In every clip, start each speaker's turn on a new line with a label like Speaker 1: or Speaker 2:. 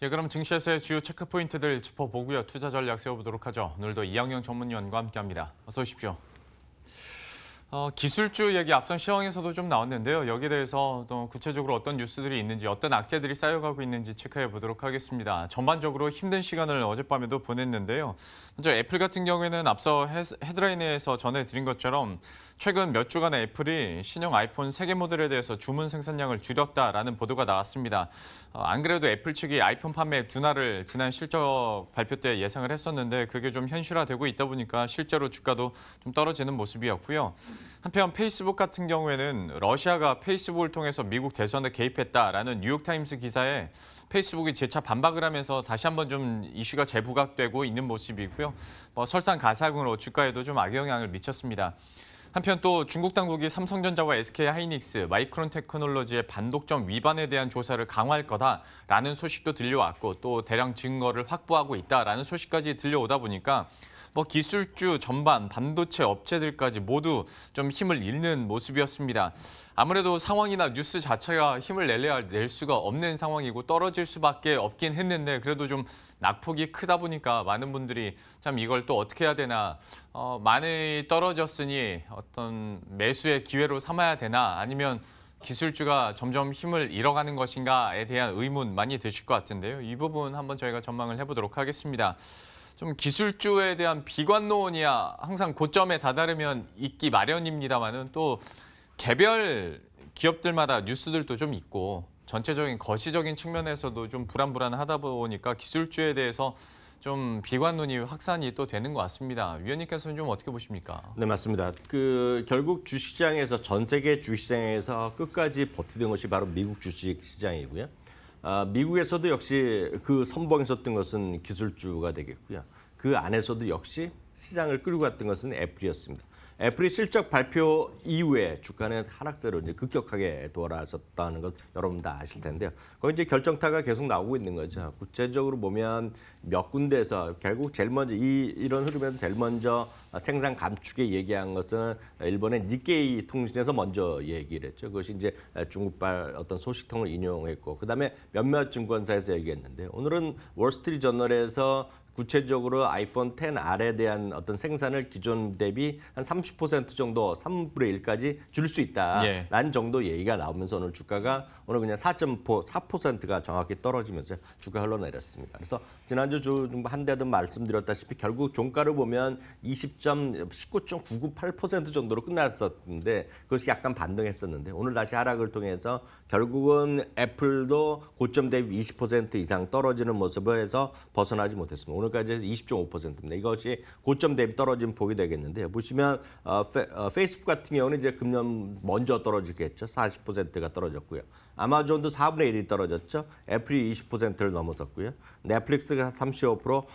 Speaker 1: 예, 그럼 증시에서의 주요 체크 포인트들 짚어보고요. 투자 전략 세워보도록 하죠. 오늘도 이영영 전문위원과 함께합니다. 어서 오십시오. 기술주 얘기 앞선 시황에서도 좀 나왔는데요. 여기에 대해서 또 구체적으로 어떤 뉴스들이 있는지, 어떤 악재들이 쌓여가고 있는지 체크해 보도록 하겠습니다. 전반적으로 힘든 시간을 어젯밤에도 보냈는데요. 먼저 애플 같은 경우에는 앞서 헤드라인에서 전해드린 것처럼 최근 몇 주간의 애플이 신형 아이폰 3개 모델에 대해서 주문 생산량을 줄였다라는 보도가 나왔습니다. 안 그래도 애플 측이 아이폰 판매 둔화를 지난 실적 발표 때 예상을 했었는데 그게 좀 현실화되고 있다 보니까 실제로 주가도 좀 떨어지는 모습이었고요. 한편 페이스북 같은 경우에는 러시아가 페이스북을 통해서 미국 대선에 개입했다라는 뉴욕타임스 기사에 페이스북이 재차 반박을 하면서 다시 한번 좀 이슈가 재부각되고 있는 모습이고요. 설상가상으로 주가에도 좀 악영향을 미쳤습니다. 한편 또 중국 당국이 삼성전자와 SK하이닉스, 마이크론 테크놀로지의 반독점 위반에 대한 조사를 강화할 거다라는 소식도 들려왔고 또 대량 증거를 확보하고 있다라는 소식까지 들려오다 보니까 기술주 전반, 반도체 업체들까지 모두 좀 힘을 잃는 모습이었습니다. 아무래도 상황이나 뉴스 자체가 힘을 낼 수가 없는 상황이고 떨어질 수밖에 없긴 했는데 그래도 좀 낙폭이 크다 보니까 많은 분들이 참 이걸 또 어떻게 해야 되나, 많이 떨어졌으니 어떤 매수의 기회로 삼아야 되나 아니면 기술주가 점점 힘을 잃어가는 것인가에 대한 의문 많이 드실 것 같은데요. 이 부분 한번 저희가 전망을 해보도록 하겠습니다. 좀 기술주에 대한 비관론이야 항상 고점에 다다르면 있기 마련입니다만은 또 개별 기업들마다 뉴스들도 좀 있고 전체적인 거시적인 측면에서도 좀 불안하다 보니까 기술주에 대해서 좀 비관론이 확산이 또 되는 것 같습니다. 위원님께서는 좀 어떻게 보십니까?
Speaker 2: 네, 맞습니다. 결국 주시장에서 전 세계 주시장에서 끝까지 버티던 것이 바로 미국 주식 시장이고요. 미국에서도 역시 그 선봉에 섰던 것은 기술주가 되겠고요. 그 안에서도 역시 시장을 끌고 갔던 것은 애플이었습니다. 애플이 실적 발표 이후에 주가는 하락세로 이제 급격하게 돌아섰다는 것 여러분 다 아실 텐데요. 거기 이제 결정타가 계속 나오고 있는 거죠. 구체적으로 보면 몇 군데에서 결국 제일 먼저 이런 흐름에서 제일 먼저 생산 감축에 얘기한 것은 일본의 니케이 통신에서 먼저 얘기를 했죠. 그것이 이제 중국발 어떤 소식통을 인용했고 그다음에 몇몇 증권사에서 얘기했는데 오늘은 월스트리트저널에서 구체적으로 아이폰 10R에 대한 어떤 생산을 기존 대비 한 30% 정도, 3분의 1까지 줄일 수 있다라는 정도 얘기가 나오면서 오늘 주가가 오늘 그냥 4.4%가 정확히 떨어지면서 주가 흘러내렸습니다. 그래서 지난주 한데도 말씀드렸다시피 결국 종가를 보면 19.9998% 정도로 끝났었는데 그것이 약간 반등했었는데 오늘 다시 하락을 통해서 결국은 애플도 고점 대비 20% 이상 떨어지는 모습을 해서 벗어나지 못했습니다. 오늘까지 해서 20.5%입니다. 이것이 고점 대비 떨어진 폭이 되겠는데요. 보시면 페이스북 같은 경우는 이제 금년 먼저 떨어지겠죠. 40%가 떨어졌고요. 아마존도 4분의 1이 떨어졌죠. 애플이 20%를 넘어섰고요. 넷플릭스가 35%,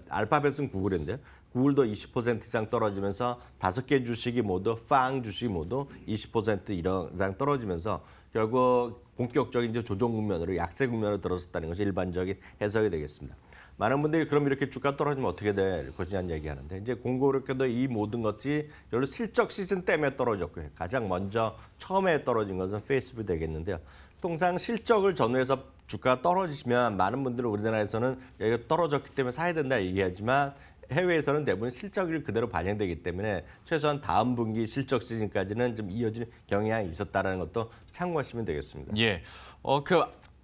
Speaker 2: 알파벳은 구글인데요. 구글도 20% 이상 떨어지면서 5개 주식이 모두 주식이 모두 20% 이상 떨어지면서 결국 본격적인 이제 조정 국면으로 약세 국면으로 들어섰다는 것이 일반적인 해석이 되겠습니다. 많은 분들이 그럼 이렇게 주가 떨어지면 어떻게 될 것이냐는 얘기하는데 이제 공교롭게도 이 모든 것이 별로 실적 시즌 때문에 떨어졌고요. 가장 먼저 처음에 떨어진 것은 페이스북이 되겠는데요. 통상 실적을 전후해서 주가가 떨어지면 많은 분들은 우리나라에서는 여기가 떨어졌기 때문에 사야 된다 얘기하지만 해외에서는 대부분 실적이 그대로 반영되기 때문에 최소한 다음 분기 실적 시즌까지는 좀 이어지는 경향이 있었다는 것도 참고하시면 되겠습니다.
Speaker 1: 예,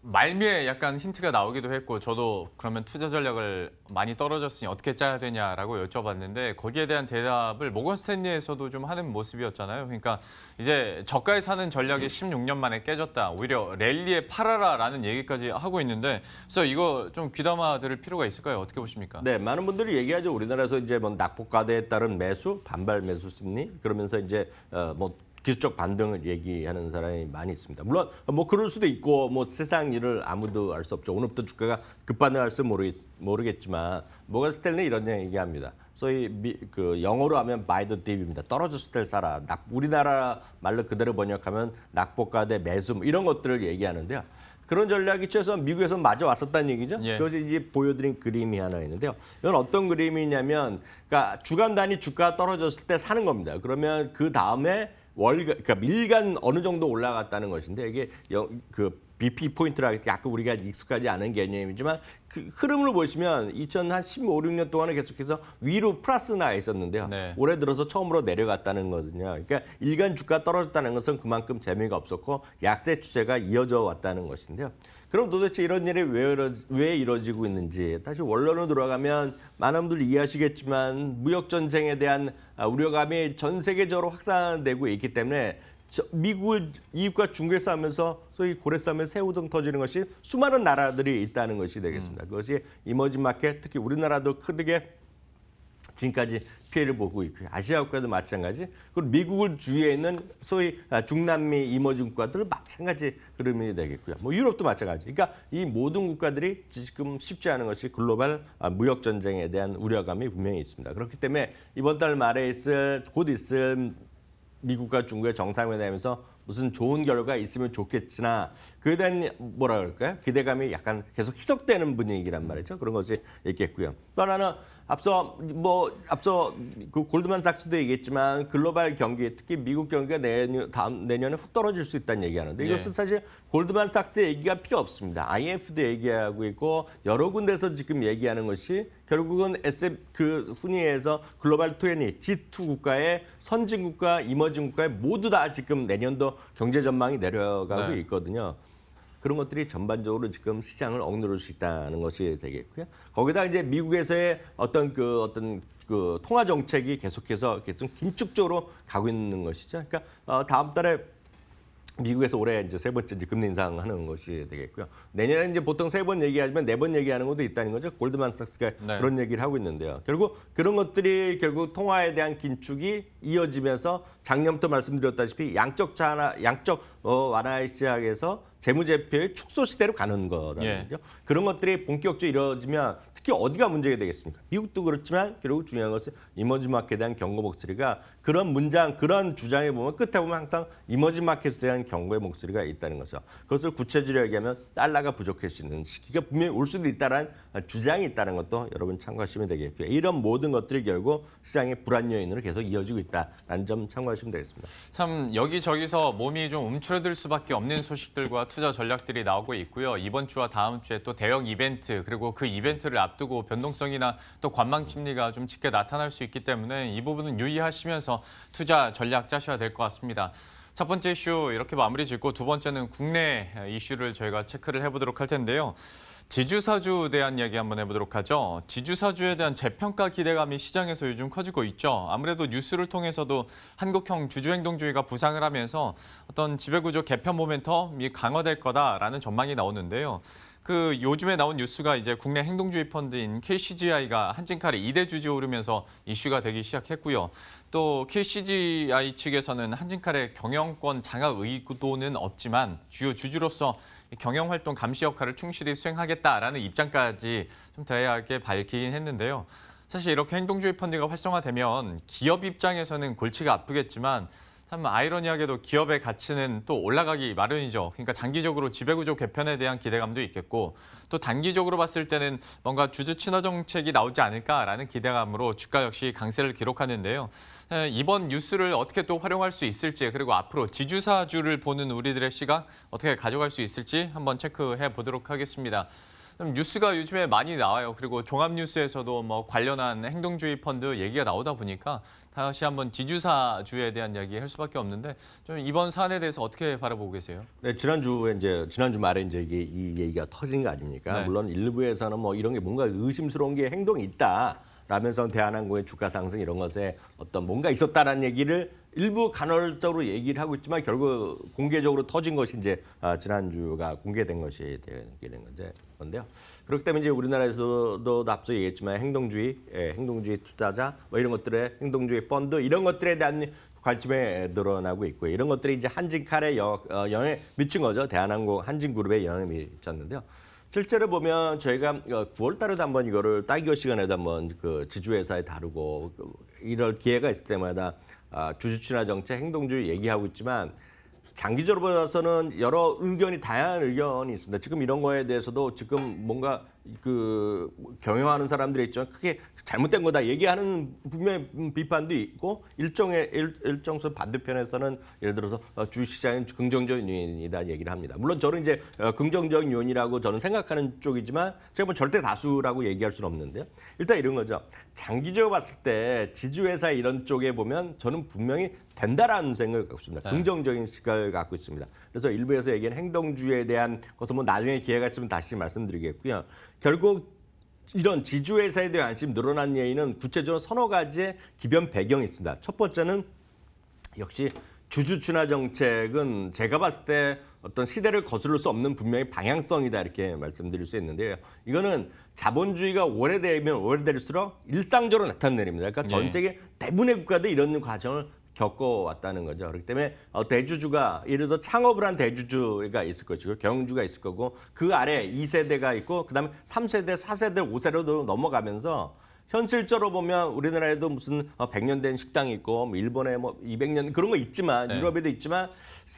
Speaker 1: 말미에 약간 힌트가 나오기도 했고 저도 그러면 투자 전략을 많이 떨어졌으니 어떻게 짜야 되냐라고 여쭤봤는데 거기에 대한 대답을 모건 스탠리에서도 좀 하는 모습이었잖아요. 그러니까 이제 저가에 사는 전략이 16년 만에 깨졌다. 오히려 랠리에 팔아라라는 얘기까지 하고 있는데 그래서 이거 좀 귀담아 들을 필요가 있을까요? 어떻게 보십니까?
Speaker 2: 네, 많은 분들이 얘기하죠. 우리나라에서 이제 낙폭과대에 따른 매수, 반발 매수 심리 그러면서 이제 기술적 반등을 얘기하는 사람이 많이 있습니다. 물론 그럴 수도 있고 세상 일을 아무도 알 수 없죠. 오늘부터 주가가 급반등할지 모르겠지만 모건 스탠리 이런 얘기합니다. 소위 영어로 하면 buy the dip입니다. 떨어졌을 때 사라. 우리나라 말로 그대로 번역하면 낙폭과대 매수 이런 것들을 얘기하는데요. 그런 전략이 최소한 미국에서 마저 왔었다는 얘기죠.
Speaker 1: 예.
Speaker 2: 그것이 이제 보여드린 그림이 하나 있는데요. 이건 어떤 그림이냐면 그러니까 주간 단위 주가가 떨어졌을 때 사는 겁니다. 그러면 그 다음에 그러니까 밀간 어느 정도 올라갔다는 것인데 이게 BP 포인트라 약간 우리가 익숙하지 않은 개념이지만 그 흐름을 보시면 2015, 16년 동안은 계속해서 위로 플러스 나 있었는데요.
Speaker 1: 네.
Speaker 2: 올해 들어서 처음으로 내려갔다는 거거든요. 그러니까 일간 주가 떨어졌다는 것은 그만큼 재미가 없었고 약세 추세가 이어져 왔다는 것인데요. 그럼 도대체 이런 일이 왜 이루어지고 있는지 다시 원론으로 돌아가면 많은 분들 이해하시겠지만 무역 전쟁에 대한 우려감이 전 세계적으로 확산되고 있기 때문에 미국을 이익과 중국에 싸우면서 소위 고래 싸움에 새우등 터지는 것이 수많은 나라들이 있다는 것이 되겠습니다. 그것이 이머징 마켓, 특히 우리나라도 크게 지금까지 피해를 보고 있고요. 아시아 국가도 마찬가지. 그리고 미국을 주위에 있는 소위 중남미 이머징 국가들은 마찬가지 흐름이 되겠고요. 뭐 유럽도 마찬가지. 그러니까 이 모든 국가들이 지금 쉽지 않은 것이 글로벌 무역 전쟁에 대한 우려감이 분명히 있습니다. 그렇기 때문에 이번 달 말에 곧 있을 미국과 중국의 정상회담에서 무슨 좋은 결과 있으면 좋겠으나 그에 대한 뭐라 그럴까요? 기대감이 약간 계속 희석되는 분위기란 말이죠. 그런 것이 있겠고요. 또 하나는 앞서 그 골드만삭스도 얘기했지만 글로벌 경기, 특히 미국 경기가 내년에 훅 떨어질 수 있다는 얘기하는데 이것은 사실 골드만삭스 얘기가 필요 없습니다. IMF도 얘기하고 있고 여러 군데서 지금 얘기하는 것이 결국은 흔히 해서 글로벌 20, G2 국가의 선진 국가, 이머징 국가에 모두 다 지금 내년도 경제 전망이 내려가고 있거든요. 그런 것들이 전반적으로 지금 시장을 억누를 수 있다는 것이 되겠고요. 거기다 이제 미국에서의 어떤 통화 정책이 계속해서 계속 긴축적으로 가고 있는 것이죠. 그러니까 다음 달에 미국에서 올해 이제 세 번째 금리 인상하는 것이 되겠고요. 내년에 이제 보통 3번 얘기하지만 4번 얘기하는 것도 있다는 거죠. 골드만삭스가 그런 얘기를 하고 있는데요. 결국 그런 것들이 결국 통화에 대한 긴축이 이어지면서 작년부터 말씀드렸다시피 양적 완화에 시작해서 재무제표의 축소 시대로 가는 거라는 거죠. 그런 것들이 본격적으로 이루어지면 특히 어디가 문제가 되겠습니까? 미국도 그렇지만 결국 중요한 것은 이머징 마켓에 대한 경고 목소리가 그런 주장에 보면 끝에 보면 항상 이머징 마켓에 대한 경고의 목소리가 있다는 거죠. 그것을 구체적으로 얘기하면 달러가 부족해지는 시기가 분명히 올 수도 있다는 주장이 있다는 것도 여러분 참고하시면 되겠고요. 이런 모든 것들이 결국 시장의 불안 요인으로 계속 이어지고 있다는 점 참고하시면 되겠습니다.
Speaker 1: 참 여기저기서 몸이 좀 움츠러들 수밖에 없는 소식들과 투자 전략들이 나오고 있고요. 이번 주와 다음 주에 또 대형 이벤트 그리고 그 이벤트를 앞두고 변동성이나 또 관망 심리가 좀 짙게 나타날 수 있기 때문에 이 부분은 유의하시면서 투자 전략 짜셔야 될 것 같습니다. 첫 번째 이슈 이렇게 마무리 짓고 두 번째는 국내 이슈를 저희가 체크를 해보도록 할 텐데요. 지주사주에 대한 이야기 한번 해보도록 하죠. 지주사주에 대한 재평가 기대감이 시장에서 요즘 커지고 있죠. 아무래도 뉴스를 통해서도 한국형 주주행동주의가 부상을 하면서 어떤 지배구조 개편 모멘텀이 강화될 거다라는 전망이 나오는데요. 그 요즘에 나온 뉴스가 이제 국내 행동주의 펀드인 KCGI가 한진칼에 2대 주주에 오르면서 이슈가 되기 시작했고요. 또 KCGI 측에서는 한진칼의 경영권 장악 의도는 없지만 주요 주주로서 경영활동 감시 역할을 충실히 수행하겠다라는 입장까지 좀 대하게 밝히긴 했는데요. 사실 이렇게 행동주의 펀드가 활성화되면 기업 입장에서는 골치가 아프겠지만 참 아이러니하게도 기업의 가치는 또 올라가기 마련이죠. 그러니까 장기적으로 지배구조 개편에 대한 기대감도 있겠고 또 단기적으로 봤을 때는 뭔가 주주 친화 정책이 나오지 않을까라는 기대감으로 주가 역시 강세를 기록하는데요. 이번 뉴스를 어떻게 또 활용할 수 있을지 그리고 앞으로 지주사주를 보는 우리들의 시각 어떻게 가져갈 수 있을지 한번 체크해 보도록 하겠습니다. 뉴스가 요즘에 많이 나와요. 그리고 종합뉴스에서도 뭐 관련한 행동주의 펀드 얘기가 나오다 보니까 다시 한번 지주사주에 대한 이야기 할 수밖에 없는데 좀 이번 사안에 대해서 어떻게 바라보고 계세요?
Speaker 2: 네, 지난주 말에 이제 이 얘기가 터진 거 아닙니까?
Speaker 1: 네.
Speaker 2: 물론 일부에서는 뭐 이런 게 뭔가 의심스러운 게 행동이 있다. 라면서 대한항공의 주가 상승 이런 것에 어떤 뭔가 있었다라는 얘기를 일부 간헐적으로 얘기를 하고 있지만 결국 공개적으로 터진 것이 이제 지난주가 공개된 것이 되는 건데요. 그렇기 때문에 이제 우리나라에서도 앞서 얘기했지만 행동주의 투자자 뭐 이런 것들의 행동주의 펀드 이런 것들에 대한 관심에 늘어나고 있고 이런 것들이 이제 한진칼에 영향을 미친 거죠. 대한항공 한진그룹에 영향을 미쳤는데요. 실제로 보면 저희가 9월 달에도 한번 이거를 딸기어 시간에도 한번 그 지주회사에 다루고 이럴 기회가 있을 때마다 주주 친화 정책, 행동주의 얘기하고 있지만 장기적으로 봐서는 여러 다양한 의견이 있습니다. 지금 이런 거에 대해서도 지금 뭔가 그 경영하는 사람들이 있죠. 그게 잘못된 거다 얘기하는 분명히 비판도 있고 일정수 반대편에서는 예를 들어서 주식시장은 긍정적인 요인이다 얘기를 합니다. 물론 저는 이제 긍정적인 요인이라고 저는 생각하는 쪽이지만 제가 뭐 절대 다수라고 얘기할 수는 없는데요. 일단 이런 거죠. 장기적으로 봤을 때 지주회사 이런 쪽에 보면 저는 분명히 된다라는 생각을 갖고 있습니다. 긍정적인 시각을 갖고 있습니다. 그래서 일부에서 얘기한 행동주의에 대한 것은 뭐 나중에 기회가 있으면 다시 말씀드리겠고요. 결국 이런 지주회사에 대한 관심이 늘어난 예인은 구체적으로 서너 가지의 기변 배경이 있습니다. 첫 번째는 역시 주주 춘화 정책은 제가 봤을 때 어떤 시대를 거스를 수 없는 분명히 방향성이다 이렇게 말씀드릴 수 있는데요. 이거는 자본주의가 오래되면 오래될수록 일상적으로 나타내는 일입니다. 그러니까 전 세계 대부분의 국가들이 이런 과정을 겪어왔다는 거죠. 그렇기 때문에 대주주가 예를 들어서 창업을 한 대주주가 있을 것이고 경영주가 있을 거고 그 아래 2세대가 있고 그다음에 3세대, 4세대, 5세대로 넘어가면서 현실적으로 보면 우리나라에도 무슨 100년 된 식당이 있고 뭐 일본에 뭐 200년 그런 거 있지만 유럽에도 있지만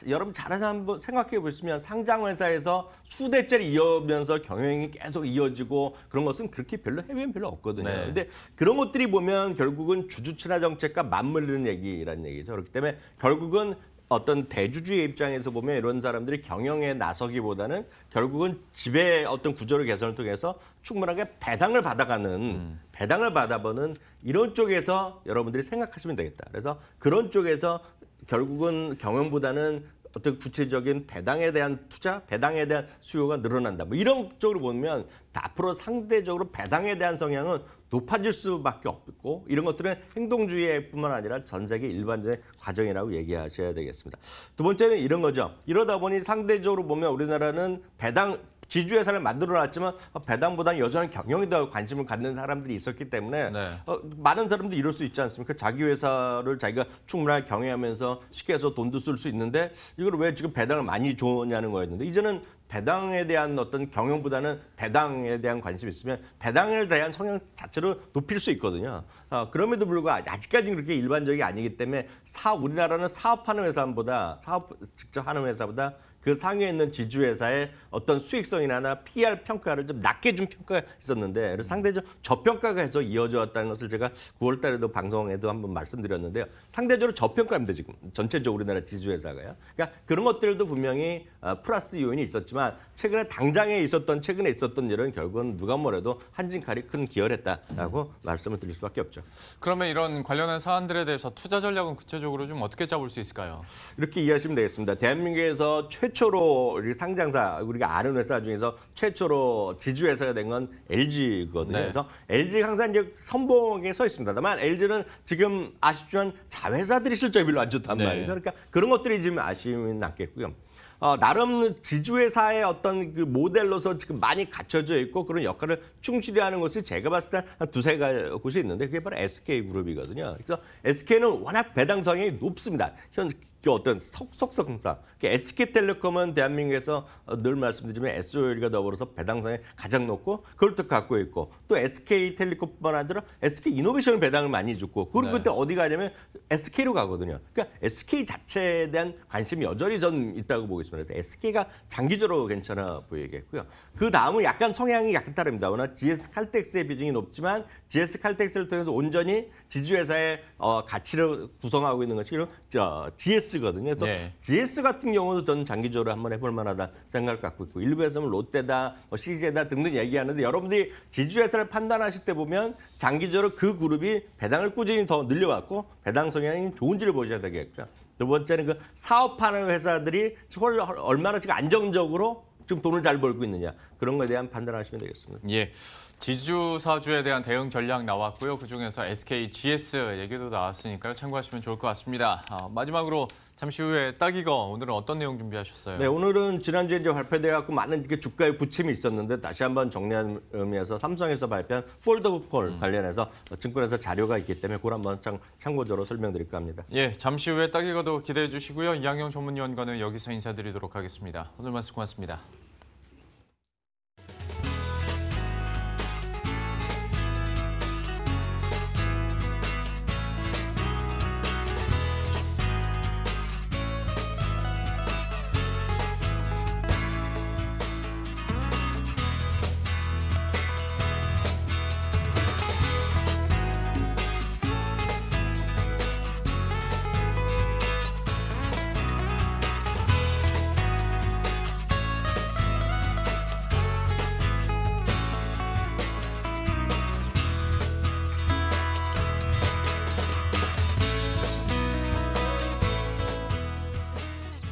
Speaker 2: 여러분 잘해서 한번 생각해 보시면 상장 회사에서 수대째를 이어면서 경영이 계속 이어지고 그런 것은 그렇게 별로 해외엔 별로 없거든요. 근데 그런 것들이 보면 결국은 주주 친화 정책과 맞물리는 얘기라는 얘기죠. 그렇기 때문에 결국은 어떤 대주주의 입장에서 보면 이런 사람들이 경영에 나서기보다는 결국은 지배 어떤 구조를 개선을 통해서 충분하게 배당을 받아가는 배당을 받아보는 이런 쪽에서 여러분들이 생각하시면 되겠다. 그래서 그런 쪽에서 결국은 경영보다는 어떤 구체적인 배당에 대한 투자, 배당에 대한 수요가 늘어난다. 뭐 이런 쪽으로 보면 앞으로 상대적으로 배당에 대한 성향은 높아질 수밖에 없고 이런 것들은 행동주의뿐만 아니라 전 세계 일반적인 과정이라고 얘기하셔야 되겠습니다. 두 번째는 이런 거죠. 이러다 보니 상대적으로 보면 우리나라는 배당 지주회사를 만들어놨지만 배당보다는 여전히 경영에 더 관심을 갖는 사람들이 있었기 때문에 많은 사람들이 이럴 수 있지 않습니까? 자기 회사를 자기가 충분하게 경영하면서 쉽게 해서 돈도 쓸 수 있는데 이걸 왜 지금 배당을 많이 줘냐는 거였는데 이제는 배당에 대한 어떤 경영보다는 배당에 대한 관심이 있으면 배당에 대한 성향 자체로 높일 수 있거든요. 그럼에도 불구하고 아직까지는 그렇게 일반적이 아니기 때문에 우리나라는 사업하는 회사보다 사업 직접 하는 회사보다 그 상위에 있는 지주회사의 어떤 수익성이나 PR 평가를 좀 낮게 준 평가가 있었는데 그래서 상대적으로 저평가가 해서 이어져 왔다는 것을 제가 9월 달에도 방송에도 한번 말씀드렸는데요. 상대적으로 저평가입니다. 지금 전체적으로 우리나라 지주회사가요. 그러니까 그런 것들도 분명히 플러스 요인이 있었지만 최근에 최근에 있었던 일은 결국은 누가 뭐래도 한진칼이 큰 기여를 했다라고 말씀을 드릴 수밖에 없죠.
Speaker 1: 그러면 이런 관련한 사안들에 대해서 투자 전략은 구체적으로 좀 어떻게 짜볼 수 있을까요?
Speaker 2: 이렇게 이해하시면 되겠습니다. 대한민국에서 최초로 상장사 우리가 아는 회사 중에서 최초로 지주회사가 된 건 LG거든요. 그래서 LG가 항상 이제 선봉에 서 있습니다. 다만 LG는 지금 아쉽지만 자회사들이 실적이 별로 안 좋단 말이죠. 그러니까 그런 것들이 지금 아쉬움이 남겠고요. 나름 지주회사의 어떤 그 모델로서 지금 많이 갖춰져 있고 그런 역할을 충실히 하는 것이 제가 봤을 때 한 두세 곳이 있는데 그게 바로 SK그룹이거든요. 그래서 SK는 워낙 배당 성향이 높습니다. 어떤 속성사. SK텔레콤은 대한민국에서 늘 말씀드리지만 SOL과 더불어서 배당성이 가장 높고 그걸 또 갖고 있고 또 SK텔레콤뿐만 아니라 SK이노베이션 배당을 많이 줬고 그리고 그때 어디 가냐면 SK로 가거든요. 그러니까 SK 자체에 대한 관심이 여전히 전 있다고 보고 있습니다. 그래서 SK가 장기적으로 괜찮아 보이겠고요. 그 다음은 약간 성향이 약간 다릅니다. 워낙 GS칼텍스의 비중이 높지만 GS칼텍스를 통해서 온전히 지주회사의 가치를 구성하고 있는 것이 GS거든요. 그래서 GS 같은 경우도 저는 장기적으로 한번 해볼 만하다 생각을 갖고 있고 일부에서는 롯데다, CJ다 등등 얘기하는데 여러분들이 지주회사를 판단하실 때 보면 장기적으로 그 그룹이 배당을 꾸준히 더 늘려왔고 배당 성향이 좋은지를 보셔야 되겠고요. 두 번째는 그 사업하는 회사들이 얼마나 지금 안정적으로 지금 돈을 잘 벌고 있느냐 그런 거에 대한 판단을 하시면 되겠습니다.
Speaker 1: 예, 지주사주에 대한 대응 전략 나왔고요. 그중에서 SK GS 얘기도 나왔으니까요. 참고하시면 좋을 것 같습니다. 마지막으로 잠시 후에 따기거 오늘은 어떤 내용 준비하셨어요?
Speaker 2: 네, 오늘은 지난주에 이제 발표돼갖고 많은 주가의 부침이 있었는데 다시 한번 정리한 의미에서 삼성에서 발표한 폴더블 폴 관련해서 증권에서 자료가 있기 때문에 그걸 한번 참고적으로 설명드릴까 합니다.
Speaker 1: 예, 잠시 후에 따기거도 기대해 주시고요. 이항영 전문위원과는 여기서 인사드리도록 하겠습니다. 오늘 말씀 고맙습니다.